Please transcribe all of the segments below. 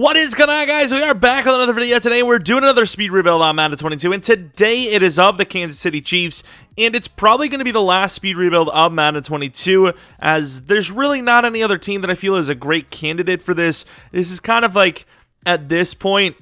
What is going on, guys? We are back with another video today. We're doing another speed rebuild on Madden 22, and today it is of the Kansas City Chiefs, and it's probably going to be the last speed rebuild of Madden 22, as there's really not any other team that I feel is a great candidate for this. This is kind of like, at this point,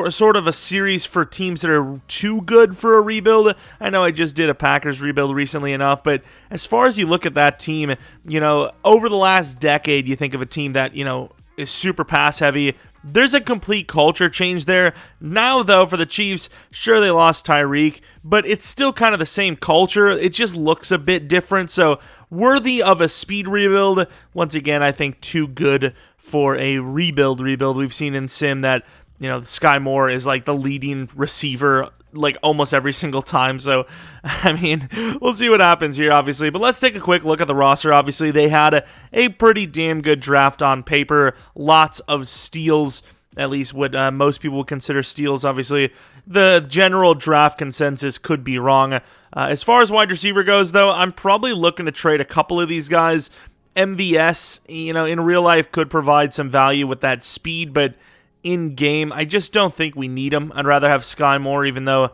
sort of a series for teams that are too good for a rebuild. I know I just did a Packers rebuild recently enough, but as far as you look at that team, you know, over the last decade, you think of a team that, you know, is super pass heavy. There's a complete culture change there. Now, though, for the Chiefs, sure, they lost Tyreek, but it's still kind of the same culture. It just looks a bit different, so worthy of a speed rebuild. Once again, I think too good for a rebuild. We've seen in Sim that, you know, Sky Moore is like the leading receiver like almost every single time. So, I mean, we'll see what happens here, obviously. But let's take a quick look at the roster. Obviously, they had a pretty damn good draft on paper. Lots of steals, at least what most people would consider steals. Obviously, the general draft consensus could be wrong. As far as wide receiver goes, though, I'm probably looking to trade a couple of these guys. MVS, you know, in real life could provide some value with that speed, but in game, I just don't think we need him. I'd rather have Sky Moore, even though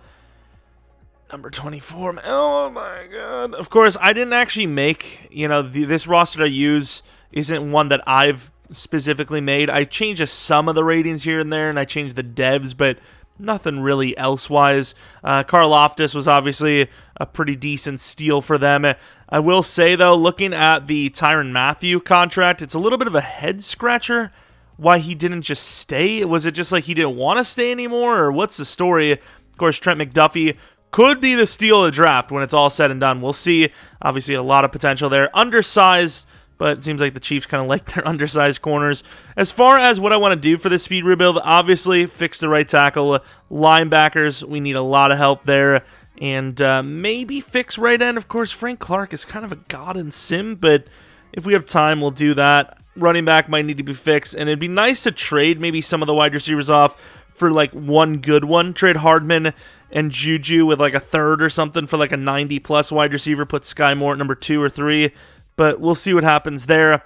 number 24, oh my god. Of course, I didn't actually make, you know, this roster I use isn't one that I've specifically made. I changed some of the ratings here and there, and I changed the devs, but nothing really elsewise. Karlaftis was obviously a pretty decent steal for them. I will say, though, looking at the Tyrann Mathieu contract, it's a little bit of a head-scratcher why he didn't just stay. Was it just like he didn't want to stay anymore, or what's the story? Of course, Trent McDuffie could be the steal of the draft when it's all said and done. We'll see. Obviously, a lot of potential there. Undersized, but it seems like the Chiefs kind of like their undersized corners. As far as what I want to do for this speed rebuild, obviously, fix the right tackle. Linebackers, we need a lot of help there. And maybe fix right end. Of course, Frank Clark is kind of a god in Sim, but if we have time, we'll do that. Running back might need to be fixed, and it'd be nice to trade maybe some of the wide receivers off for like one good one. Trade Hardman and Juju with like a third or something for like a 90-plus wide receiver. Put Sky Moore at number 2 or 3, but we'll see what happens there.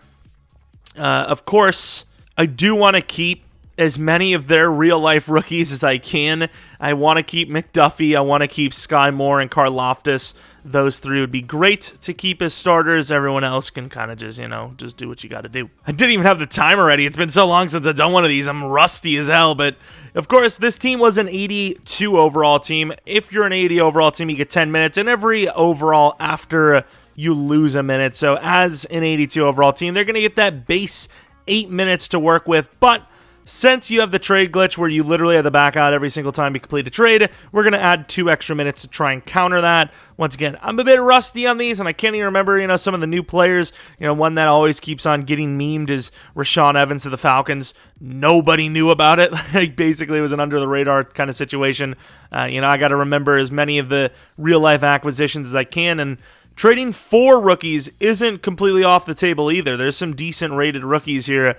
Of course, I do want to keep as many of their real-life rookies as I can. I want to keep McDuffie. I want to keep Sky Moore and Karlaftis. Those three would be great to keep as starters. Everyone else can kind of just, you know, just do what you got to do. I didn't even have the time already. It's been so long since I've done one of these. I'm rusty as hell. But, of course, this team was an 82 overall team. If you're an 80 overall team, you get 10 minutes. And every overall after you lose a minute. So, as an 82 overall team, they're going to get that base 8 minutes to work with. But since you have the trade glitch where you literally have to back out every single time you complete a trade, we're going to add 2 extra minutes to try and counter that. Once again, I'm a bit rusty on these, and I can't even remember, you know, some of the new players. You know, one that always keeps on getting memed is Rashawn Evans to the Falcons. Nobody knew about it. Like, basically, it was an under-the-radar kind of situation. You know, I got to remember as many of the real-life acquisitions as I can, and trading 4 rookies isn't completely off the table either. There's some decent rated rookies here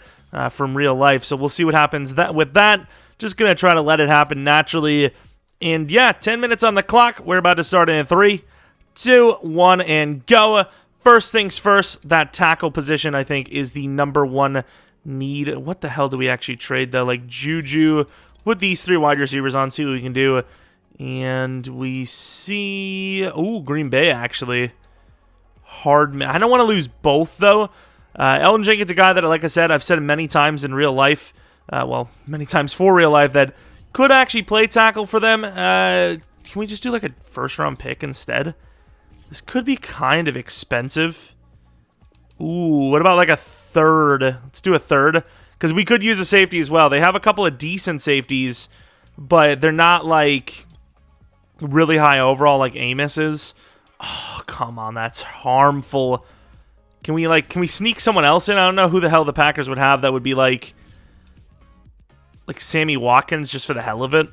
from real life, so we'll see what happens with that. Just going to try to let it happen naturally. And yeah, 10 minutes on the clock. We're about to start in 3, 2, 1, and go. First things first, that tackle position, I think, is the number 1 need. What the hell do we actually trade, though? Like, Juju, put these 3 wide receivers on, see what we can do. And we see, ooh, Green Bay, actually. Hardman. I don't want to lose both, though. Elton Jenkins, a guy that, like I said, I've said many times in real life, well, many times for real life, that could actually play tackle for them. Can we just do like a first-round pick instead? This could be kind of expensive. Ooh, what about like a third? Let's do a third, because we could use a safety as well. They have a couple of decent safeties, but they're not like really high overall like Amos is. Oh, come on, that's harmful. Can we sneak someone else in? I don't know who the hell the Packers would have that would be like Sammy Watkins just for the hell of it.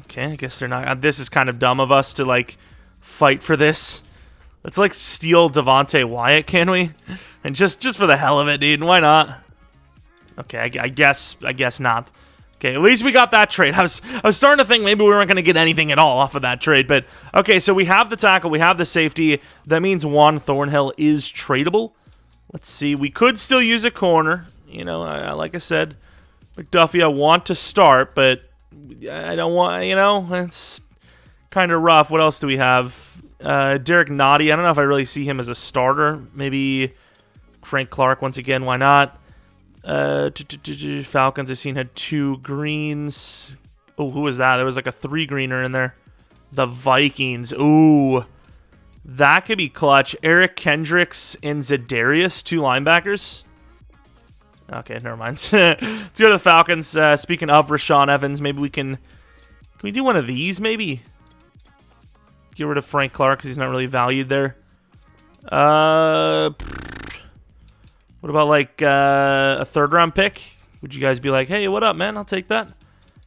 Okay, I guess they're not. This is kind of dumb of us to like fight for this. Let's like steal Devontae Wyatt, can we? And just for the hell of it, dude. Why not? Okay, I guess not. Okay, at least we got that trade. I was starting to think maybe we weren't going to get anything at all off of that trade. But, okay, so we have the tackle. We have the safety. That means Juan Thornhill is tradable. Let's see. We could still use a corner. You know, like I said, McDuffie, I want to start, but I don't want, it's kind of rough. What else do we have? Derek Nottie. I don't know if I really see him as a starter. Maybe Frank Clark once again. Why not? Falcons, I've seen, had 2 greens. Oh, who was that? There was like a 3-greener in there. The Vikings. Ooh. That could be clutch. Eric Kendricks and Za'Darius, 2 linebackers. Okay, never mind. Let's go to the Falcons. Speaking of Rashaan Evans, maybe we can we do one of these, maybe? Get rid of Frank Clark because he's not really valued there. What about, like, a 3rd-round pick? Would you guys be like, hey, what up, man? I'll take that.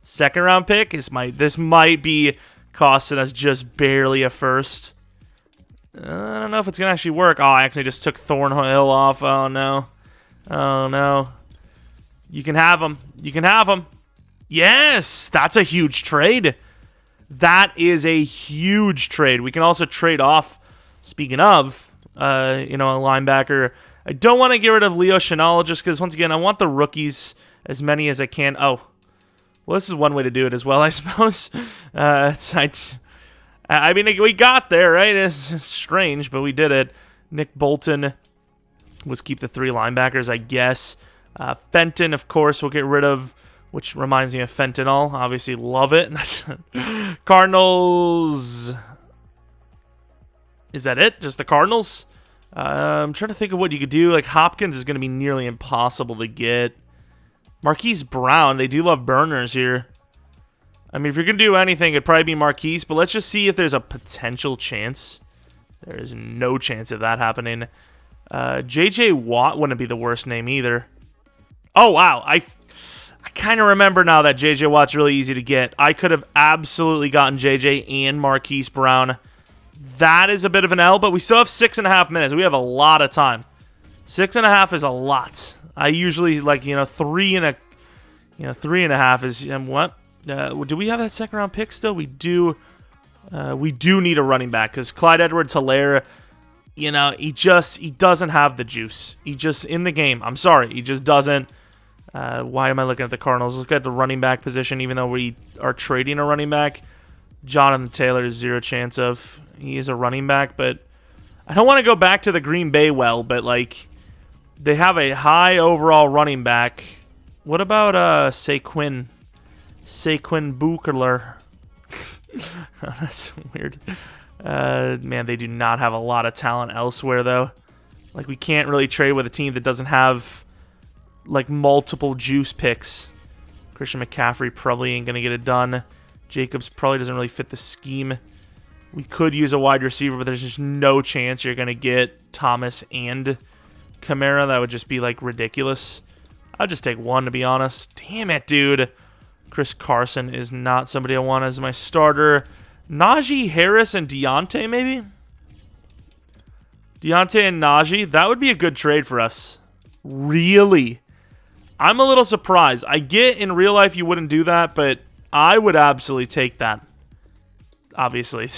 2nd-round pick? This might be costing us just barely a 1st. I don't know if it's going to actually work. Oh, I actually just took Thornhill off. Oh, no. Oh, no. You can have him. You can have him. Yes! That's a huge trade. That is a huge trade. We can also trade off, speaking of, a linebacker. I don't want to get rid of Leo Chenal just because, once again, I want the rookies as many as I can. Oh, well, this is one way to do it as well, I suppose. I mean, we got there, right? It's strange, but we did it. Nick Bolton was keep the 3 linebackers, I guess. Fenton, of course, we'll get rid of, which reminds me of fentanyl. Obviously, love it. Cardinals. Is that it? Just the Cardinals? I'm trying to think of what you could do. Like, Hopkins is going to be nearly impossible to get. Marquise Brown. They do love burners here. I mean, if you're going to do anything, it'd probably be Marquise, but let's just see if there's a potential chance. There is no chance of that happening. J.J. Watt wouldn't be the worst name either. Oh, wow. I kind of remember now that J.J. Watt's really easy to get. I could have absolutely gotten J.J. and Marquise Brown. That is a bit of an L, but we still have 6.5 minutes. We have a lot of time. 6.5 is a lot. I usually, 3.5 is, what? Do we have that 2nd-round pick still? We do. We do need a running back because Clyde Edwards-Helaire, he doesn't have the juice. He just, in the game, I'm sorry, he just doesn't. Why am I looking at the Cardinals? Look at the running back position, even though we are trading a running back. Jonathan Taylor is 0 chance of. He is a running back, but I don't want to go back to the Green Bay but, they have a high overall running back. What about, Saquon Buechler? That's weird. Man, they do not have a lot of talent elsewhere, though. We can't really trade with a team that doesn't have, multiple juice picks. Christian McCaffrey probably ain't going to get it done. Jacobs probably doesn't really fit the scheme. We could use a wide receiver, but there's just no chance you're going to get Thomas and Kamara. That would just be, ridiculous. I'll just take one, to be honest. Damn it, dude. Chris Carson is not somebody I want as my starter. Najee Harris and Deontay, maybe? Deontay and Najee. That would be a good trade for us. Really? I'm a little surprised. I get in real life you wouldn't do that, but I would absolutely take that. Obviously.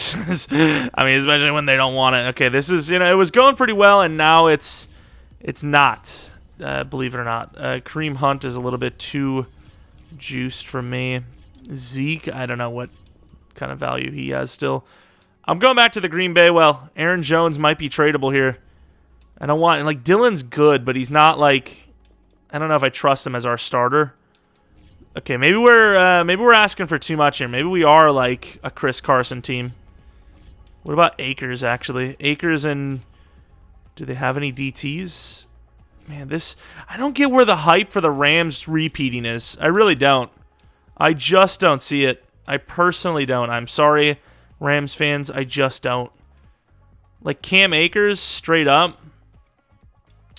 I mean, especially when they don't want it. Okay, this is, it was going pretty well, and now it's not. Believe it or not. Kareem Hunt is a little bit too juiced for me. Zeke, I don't know what kind of value he has still. I'm going back to the Green Bay. Well, Aaron Jones might be tradable here. I don't want, Dylan's good, but he's not I don't know if I trust him as our starter. Okay, maybe we're asking for too much here. Maybe we are a Chris Carson team. What about Akers, actually? Akers and... Do they have any DTs? Man, I don't get where the hype for the Rams repeating is. I really don't. I just don't see it. I personally don't. I'm sorry, Rams fans. I just don't. Cam Akers, straight up.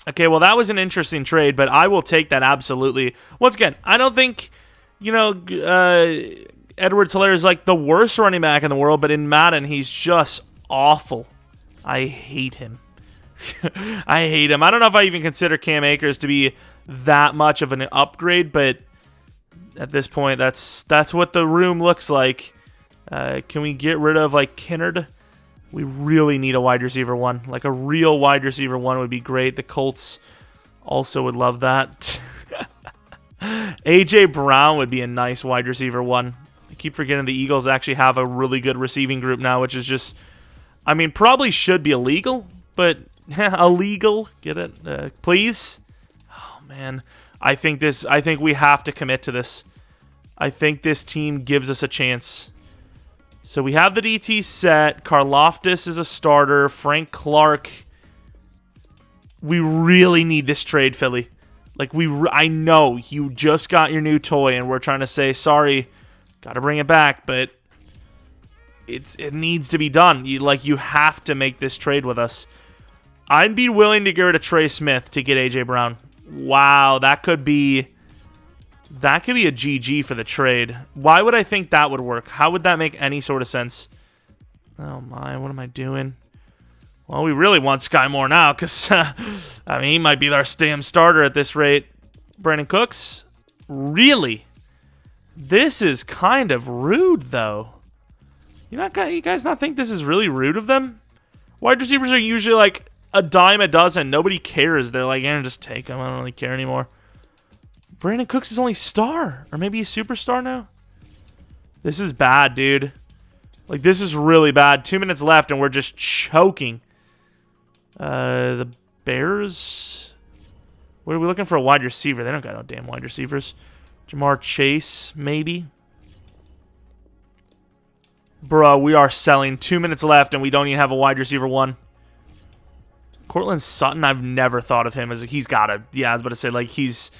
Okay, well, that was an interesting trade, but I will take that absolutely. Once again, I don't think... Edwards-Helaire is the worst running back in the world, but in Madden, he's just awful. I hate him. I hate him. I don't know if I even consider Cam Akers to be that much of an upgrade, but at this point, that's what the room looks like. Can we get rid of, Kennard? We really need a wide receiver one. A real wide receiver one would be great. The Colts also would love that. AJ Brown would be a nice wide receiver one. I keep forgetting the Eagles actually have a really good receiving group now, which is just, I mean, probably should be illegal, but illegal. Get it? Please? Oh, man. I think we have to commit to this. I think this team gives us a chance. So we have the DT set. Karlaftis is a starter. Frank Clark. We really need this trade, Philly. Like, I know you just got your new toy, and we're trying to say, sorry, got to bring it back, but it needs to be done. You have to make this trade with us. I'd be willing to get rid of Trey Smith to get AJ Brown. Wow, that could be a GG for the trade. Why would I think that would work? How would that make any sort of sense? Oh my, what am I doing? Well, we really want Sky Moore now because, I mean, he might be our damn starter at this rate. Brandon Cooks? Really? This is kind of rude, though. You guys not think this is really rude of them? Wide receivers are usually like a dime a dozen. Nobody cares. They're like, just take them. I don't really care anymore. Brandon Cooks is only star. Or maybe he's superstar now? This is bad, dude. Like, this is really bad. 2 minutes left, and we're just choking. The Bears? What are we looking for? A wide receiver. They don't got no damn wide receivers. Jamar Chase, maybe? Bro, we are selling. 2 minutes left, and we don't even have a wide receiver one. Cortland Sutton, I've never thought of him as he's got to. Yeah, I was about to say, like, he's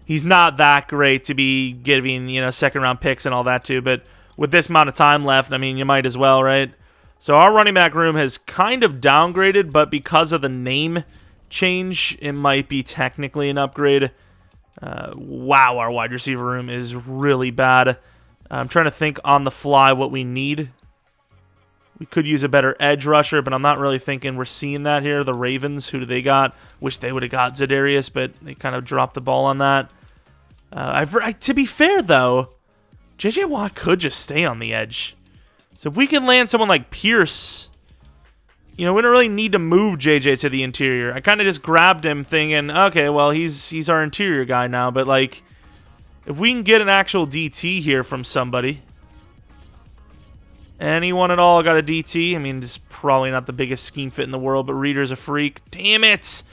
not that great to be giving, second-round picks and all that, too. But with this amount of time left, I mean, you might as well, right? So our running back room has kind of downgraded, but because of the name change, it might be technically an upgrade. Wow, our wide receiver room is really bad. I'm trying to think on the fly what we need. We could use a better edge rusher, but I'm not really thinking we're seeing that here. The Ravens, who do they got? Wish they would have got Za'Darius, but they kind of dropped the ball on that. To be fair, though, J.J. Watt could just stay on the edge. So if we can land someone like Pierce, we don't really need to move J.J. to the interior. I kind of just grabbed him thinking, okay, well, he's our interior guy now. But, like, if we can get an actual DT here from somebody, anyone at all got a DT? I mean, it's probably not the biggest scheme fit in the world, but Reader's a freak. Damn it!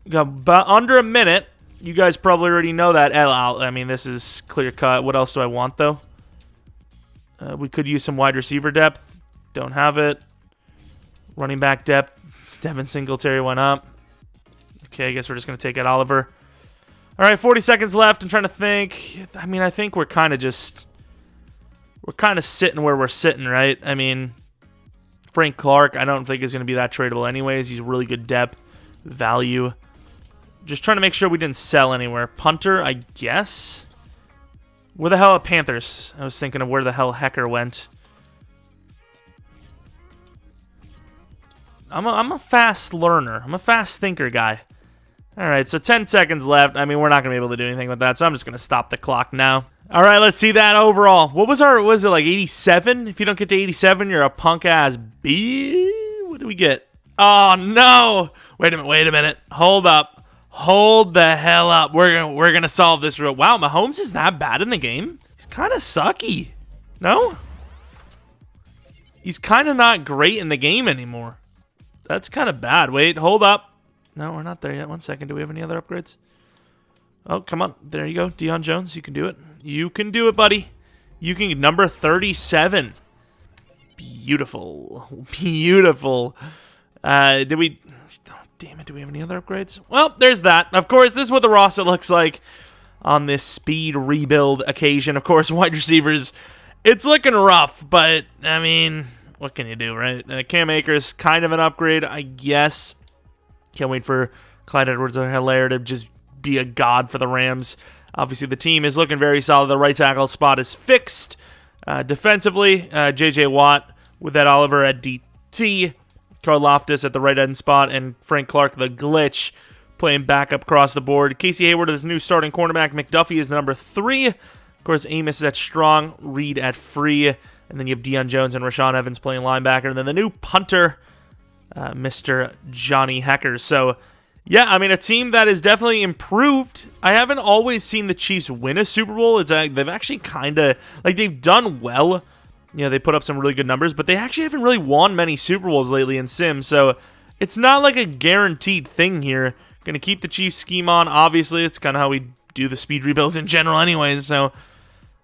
Got about under a minute. You guys probably already know that. I mean, this is clear cut. What else do I want, though? We could use some wide receiver depth. Don't have it. Running back depth. It's Devin Singletary went up. Okay, I guess we're just going to take out Oliver. All right, 40 seconds left. I'm trying to think. I mean, I think we're kind of sitting where we're sitting, right? I mean, Frank Clark, I don't think is going to be that tradable anyways. He's really good depth, value. Just trying to make sure we didn't sell anywhere. Punter, I guess. Where the hell are Panthers? I was thinking of where the hell Hecker went. I'm a fast learner. I'm a fast thinker guy. All right, so 10 seconds left. I mean, we're not going to be able to do anything with that, so I'm just going to stop the clock now. All right, let's see that overall. Was it like 87? If you don't get to 87, you're a punk-ass B. What do we get? Oh, no. Wait a minute. Hold up. Hold the hell up. We're gonna solve this real. Wow, Mahomes is that bad in the game? He's kind of sucky. No? He's kind of not great in the game anymore. That's kind of bad. Wait, hold up. No, we're not there yet. 1 second. Do we have any other upgrades? Oh, come on. There you go. Deion Jones, you can do it. You can do it, buddy. You can. Number 37. Beautiful. Beautiful. Did we... Damn it, do we have any other upgrades? Well, there's that. Of course, this is what the roster looks like on this speed rebuild occasion. Of course, wide receivers, it's looking rough, but, I mean, what can you do, right? Cam Akers, kind of an upgrade, I guess. Can't wait for Clyde Edwards-Helaire to just be a god for the Rams. Obviously, the team is looking very solid. The right tackle spot is fixed. Defensively, J.J. Watt with that Oliver at DT. Karlaftis at the right end spot, and Frank Clark, the glitch, playing backup across the board. Casey Hayward is new starting cornerback. McDuffie is number 3. Of course, Amos is at strong. Reed at free. And then you have Deion Jones and Rashaan Evans playing linebacker. And then the new punter, Mr. Johnny Hecker. So Yeah, I mean, a team that is definitely improved. I haven't always seen the Chiefs win a Super Bowl. They've actually kind of, like, they've done well. You know, they put up some really good numbers, but they actually haven't really won many Super Bowls lately in Sim, so it's not like a guaranteed thing here. Going to keep the Chiefs scheme on, obviously. It's kind of how we do the speed rebuilds in general anyways, so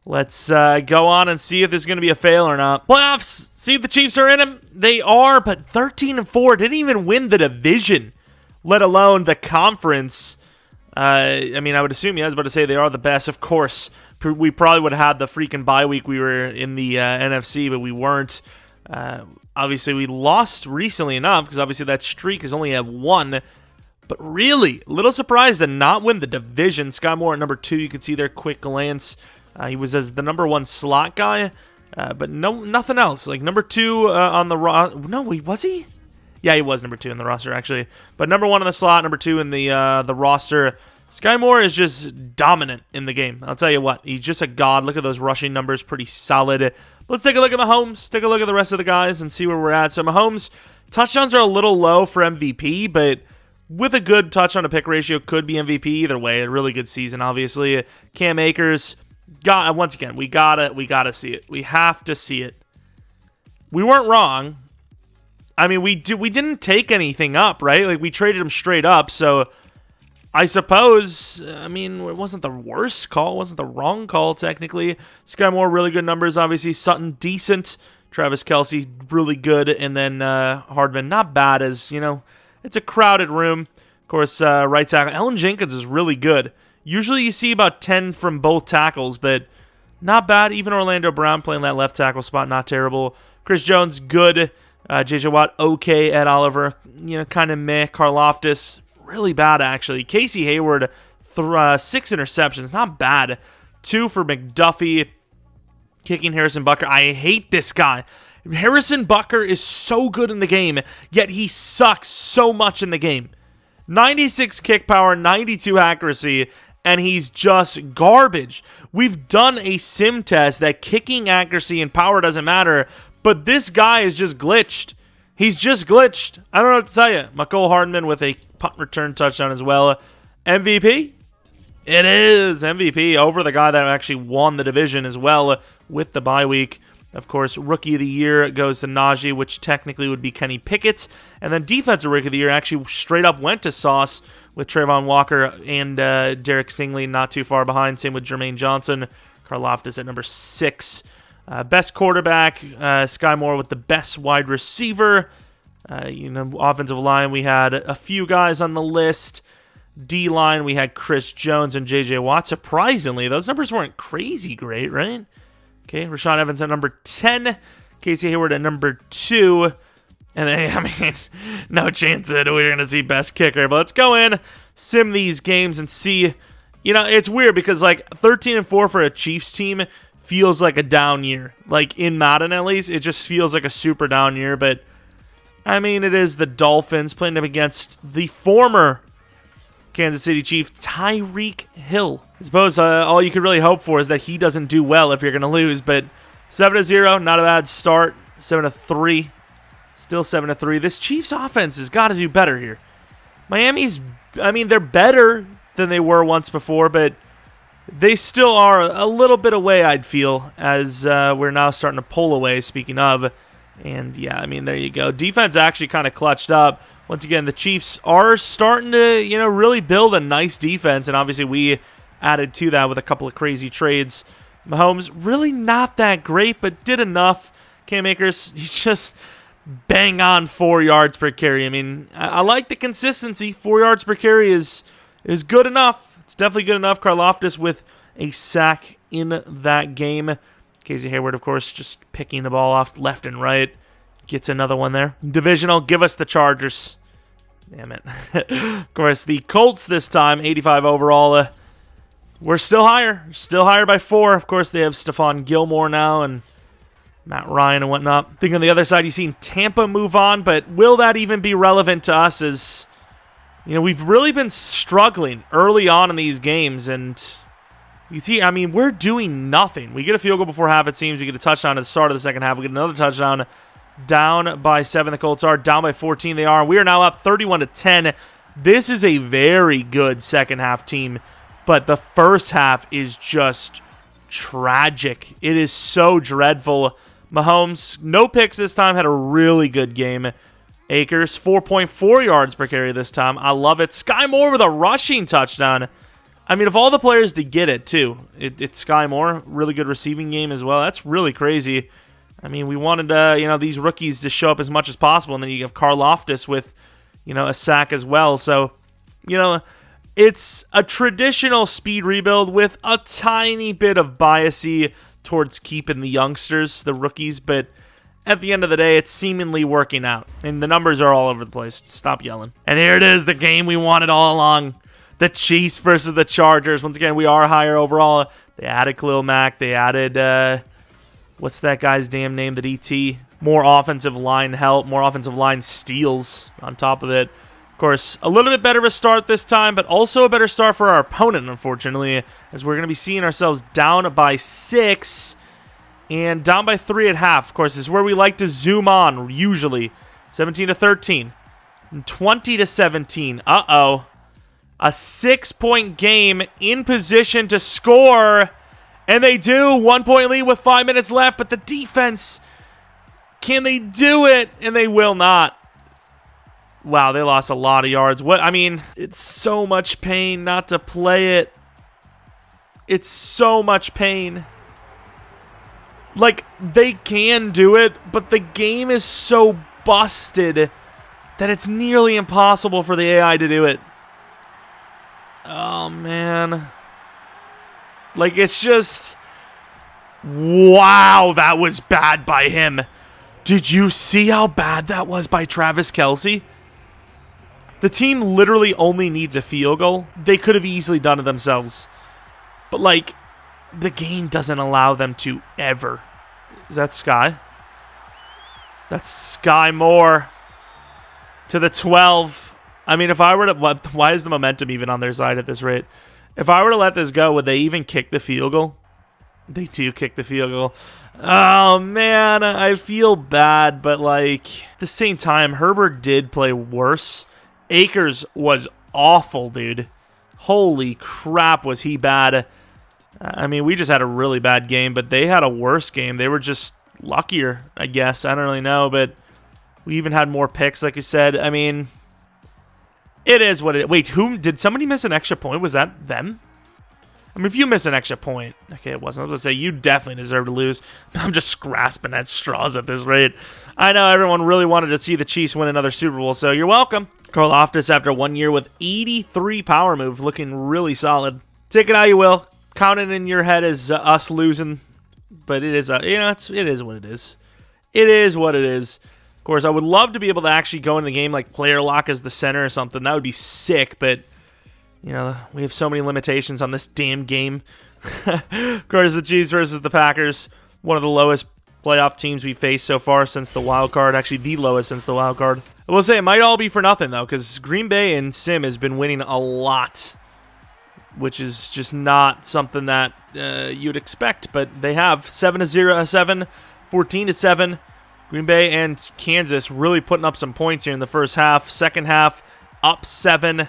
let's go on and see if this is going to be a fail or not. Playoffs, see if the Chiefs are in them. They are, but 13-4, didn't even win the division, let alone the conference. I mean, I would assume, yeah, I was about to say they are the best. Of course, we probably would have had the freaking bye week. We were in the NFC, but we weren't. Obviously, we lost recently enough, because obviously that streak is only at 1. But really, a little surprised to not win the division. Sky Moore at number 2, you can see there, quick glance. He was as the number 1 slot guy, but nothing else. Like number 2 on the roster. No, was he? Yeah, he was number 2 in the roster, actually. But number 1 on the slot, number 2 in the roster. Sky Moore is just dominant in the game. I'll tell you what, he's just a god. Look at those rushing numbers, pretty solid. Let's take a look at Mahomes, take a look at the rest of the guys, and see where we're at. So Mahomes, touchdowns are a little low for MVP, but with a good touchdown to pick ratio, could be MVP either way. A really good season, obviously. Cam Akers, once again, we gotta see it. We have to see it. We weren't wrong. I mean, we didn't take anything up, right? Like, we traded him straight up, so I suppose, I mean, it wasn't the worst call. It wasn't the wrong call, technically. Sky Moore, really good numbers, obviously. Sutton, decent. Travis Kelce, really good. And then Hardman, not bad, as, you know, it's a crowded room. Of course, right tackle. Ellen Jenkins is really good. Usually you see about 10 from both tackles, but not bad. Even Orlando Brown playing that left tackle spot, not terrible. Chris Jones, good. J.J. Watt, okay. Ed Oliver, you know, kind of meh. Karlaftis, really bad, actually. Casey Hayward, 6 interceptions, not bad. 2 for McDuffie. Kicking Harrison Butker. I hate this guy. Harrison Butker is so good in the game, yet he sucks so much in the game. 96 kick power, 92 accuracy, and he's just garbage. We've done a sim test that kicking accuracy and power doesn't matter, but this guy is just glitched. He's just glitched. I don't know what to tell you. Mecole Hardman with a punt return touchdown as well. MVP? It is MVP over the guy that actually won the division as well with the bye week. Of course, Rookie of the Year goes to Najee, which technically would be Kenny Pickett. And then Defensive Rookie of the Year actually straight up went to Sauce with Trayvon Walker and Derek Stingley not too far behind. Same with Jermaine Johnson. Karlaftis at number 6. Best quarterback, Sky Moore with the best wide receiver. Offensive line, we had a few guys on the list. D-line, we had Chris Jones and J.J. Watt. Surprisingly, those numbers weren't crazy great, right? Okay, Rashaan Evans at number 10. Casey Hayward at number 2. And then, I mean, no chance that we're going to see best kicker. But let's go in, sim these games, and see. You know, it's weird because, like, 13-4 for a Chiefs team feels like a down year. Like, in Madden, at least, it just feels like a super down year. But, I mean, it is the Dolphins playing them against the former Kansas City Chief, Tyreek Hill. I suppose all you could really hope for is that he doesn't do well if you're going to lose. But 7-0, not a bad start. 7-3, still 7-3. This Chiefs offense has got to do better here. Miami's, I mean, they're better than they were once before, but they still are a little bit away, I'd feel, as we're now starting to pull away, speaking of. And, yeah, I mean, there you go. Defense actually kind of clutched up. Once again, the Chiefs are starting to, you know, really build a nice defense, and obviously we added to that with a couple of crazy trades. Mahomes, really not that great, but did enough. Cam Akers, he's just bang on 4 yards per carry. I mean, I like the consistency. 4 yards per carry is good enough. It's definitely good enough. Karlaftis with a sack in that game. Casey Hayward, of course, just picking the ball off left and right. Gets another one there. Divisional, give us the Chargers. Damn it. Of course, the Colts this time, 85 overall. We're still higher. Still higher by 4. Of course, they have Stephon Gilmore now and Matt Ryan and whatnot. I think on the other side, you've seen Tampa move on, but will that even be relevant to us? As you know, we've really been struggling early on in these games, and you see, I mean, we're doing nothing. We get a field goal before half, it seems. We get a touchdown at the start of the second half. We get another touchdown. Down by 7, the Colts are. Down by 14, they are. We are now up 31-10. This is a very good second half team, but the first half is just tragic. It is so dreadful. Mahomes, no picks this time, had a really good game. Akers, 4.4 yards per carry this time. I love it. Sky Moore with a rushing touchdown. I mean, of all the players to get it, too, it's Sky Moore. Really good receiving game as well. That's really crazy. I mean, we wanted, these rookies to show up as much as possible, and then you have Karlaftis with, a sack as well. So, it's a traditional speed rebuild with a tiny bit of biasy towards keeping the youngsters, the rookies, but at the end of the day, it's seemingly working out, and the numbers are all over the place. Stop yelling. And here it is, the game we wanted all along. The Chiefs versus the Chargers. Once again, we are higher overall. They added Khalil Mack. They added, what's that guy's damn name, the DT? More offensive line help, more offensive line steals on top of it. Of course, a little bit better of a start this time, but also a better start for our opponent, unfortunately, as we're going to be seeing ourselves down by 6 and down by 3 at half. Of course, this is where we like to zoom on, usually. 17-13. 20-17. Uh-oh. A 6-point game in position to score, and they do. 1-point lead with 5 minutes left, but the defense, can they do it? And they will not. Wow, they lost a lot of yards. It's so much pain not to play it. It's so much pain. Like, they can do it, but the game is so busted that it's nearly impossible for the AI to do it. Oh, man. Like, it's just... Wow, that was bad by him. Did you see how bad that was by Travis Kelce? The team literally only needs a field goal. They could have easily done it themselves. But, like, the game doesn't allow them to ever. Is that Sky? That's Sky Moore to the 12. I mean, if I were to... Why is the momentum even on their side at this rate? If I were to let this go, would they even kick the field goal? They do kick the field goal. Oh, man, I feel bad, but, like, at the same time, Herbert did play worse. Akers was awful, dude. Holy crap, was he bad. I mean, we just had a really bad game, but they had a worse game. They were just luckier, I guess. I don't really know, but we even had more picks, like you said. I mean, it is what it is. Wait, did somebody miss an extra point? Was that them? I mean, if you miss an extra point, okay, it wasn't. I was going to say, you definitely deserve to lose. I'm just grasping at straws at this rate. I know everyone really wanted to see the Chiefs win another Super Bowl, so you're welcome. Karlaftis, after 1 year with 83 power move, looking really solid. Take it how you will. Count it in your head as us losing, but it is, it is what it is. It is what it is. Of course, I would love to be able to actually go into the game like player lock as the center or something. That would be sick, but... we have so many limitations on this damn game. Of course, the Chiefs versus the Packers. One of the lowest playoff teams we've faced so far since the wild card. Actually, the lowest since the wild card. I will say it might all be for nothing, though, because Green Bay and Sim has been winning a lot, which is just not something that you'd expect. But they have 7-0, 14-7. Green Bay and Kansas really putting up some points here in the first half. Second half, up 7.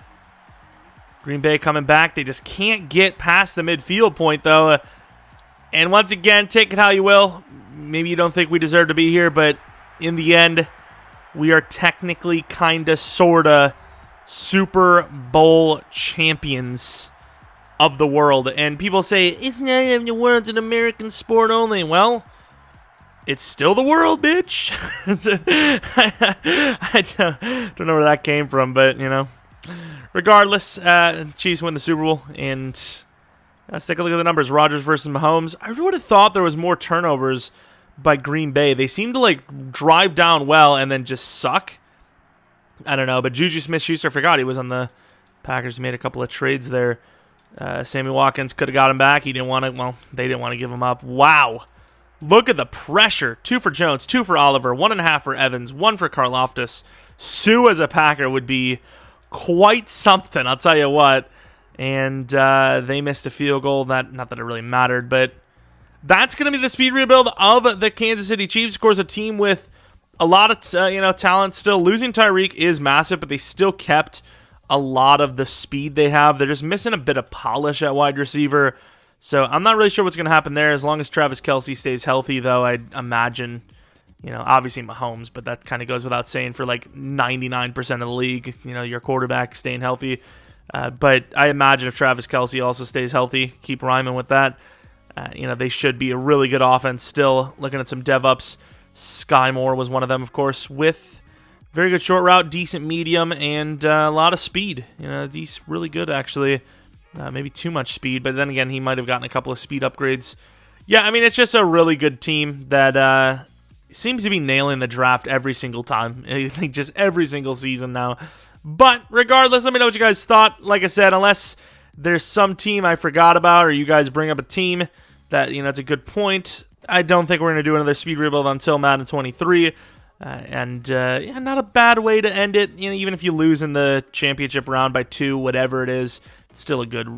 Green Bay coming back. They just can't get past the midfield point, though. And once again, take it how you will. Maybe you don't think we deserve to be here, but in the end, we are technically, kinda, sorta Super Bowl champions of the world. And people say, isn't that the world's an American sport only? Well, it's still the world, bitch. I don't know where that came from, but, regardless, Chiefs win the Super Bowl, and let's take a look at the numbers. Rodgers versus Mahomes. I would have thought there was more turnovers by Green Bay. They seem to, drive down well and then just suck. I don't know, but Juju Smith-Schuster, forgot he was on the Packers. Made a couple of trades there. Sammy Watkins could have got him back. He didn't want to, they didn't want to give him up. Wow. Look at the pressure. 2 for Jones, 2 for Oliver, 1.5 for Evans, 1 for Karlaftis. Sue as a Packer would be quite something, I'll tell you what. And they missed a field goal. Not that it really mattered, but that's going to be the speed rebuild of the Kansas City Chiefs. Of course, a team with a lot of talent still. Losing Tyreek is massive, but they still kept a lot of the speed they have. They're just missing a bit of polish at wide receiver. So I'm not really sure what's going to happen there. As long as Travis Kelce stays healthy, though, I'd imagine, obviously Mahomes, but that kind of goes without saying for like 99% of the league, your quarterback staying healthy. But I imagine if Travis Kelce also stays healthy, keep rhyming with that, they should be a really good offense still. Looking at some dev-ups, Sky Moore was one of them, of course, with very good short route, decent medium, and a lot of speed. He's really good, actually. Maybe too much speed, but then again, he might have gotten a couple of speed upgrades. Yeah, I mean, it's just a really good team that seems to be nailing the draft every single time. I think just every single season now. But regardless, let me know what you guys thought. Like I said, unless there's some team I forgot about or you guys bring up a team that, it's a good point, I don't think we're going to do another speed rebuild until Madden 23. Not a bad way to end it. Even if you lose in the championship round by 2, whatever it is, it's still a good,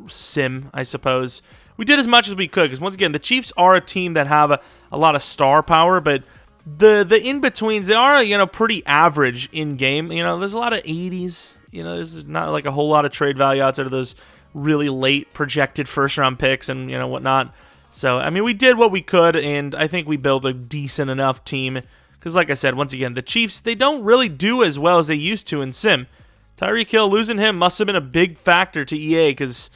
sim, I suppose. We did as much as we could, because once again, the Chiefs are a team that have a lot of star power, but the in-betweens, they are, pretty average in-game. There's a lot of 80s. There's not like a whole lot of trade value outside of those really late projected first-round picks and, whatnot. So, I mean, we did what we could, and I think we built a decent enough team. Because, like I said, once again, the Chiefs, they don't really do as well as they used to in Sim. Tyreek Hill, losing him must have been a big factor to EA, because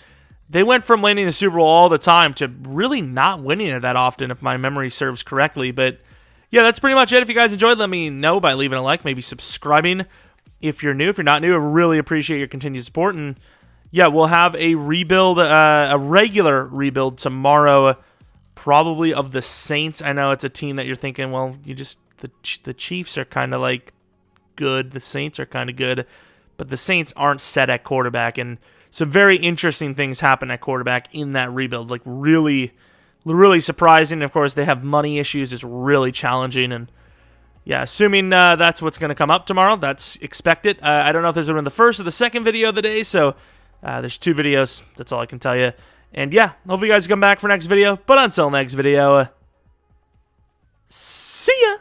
they went from winning the Super Bowl all the time to really not winning it that often, if my memory serves correctly. But, yeah, that's pretty much it. If you guys enjoyed, let me know by leaving a like, maybe subscribing if you're new. If you're not new, I really appreciate your continued support. And, yeah, we'll have a rebuild, a regular rebuild tomorrow, probably of the Saints. I know it's a team that you're thinking, well, the Chiefs are kind of like good. The Saints are kind of good. But the Saints aren't set at quarterback. And some very interesting things happen at quarterback in that rebuild. Like really, really surprising. Of course, they have money issues. It's really challenging. And yeah, assuming that's what's going to come up tomorrow, that's expected. I don't know if this is in the first or the second video of the day. So there's 2 videos. That's all I can tell you. And yeah, hopefully you guys come back for next video. But until next video, see ya!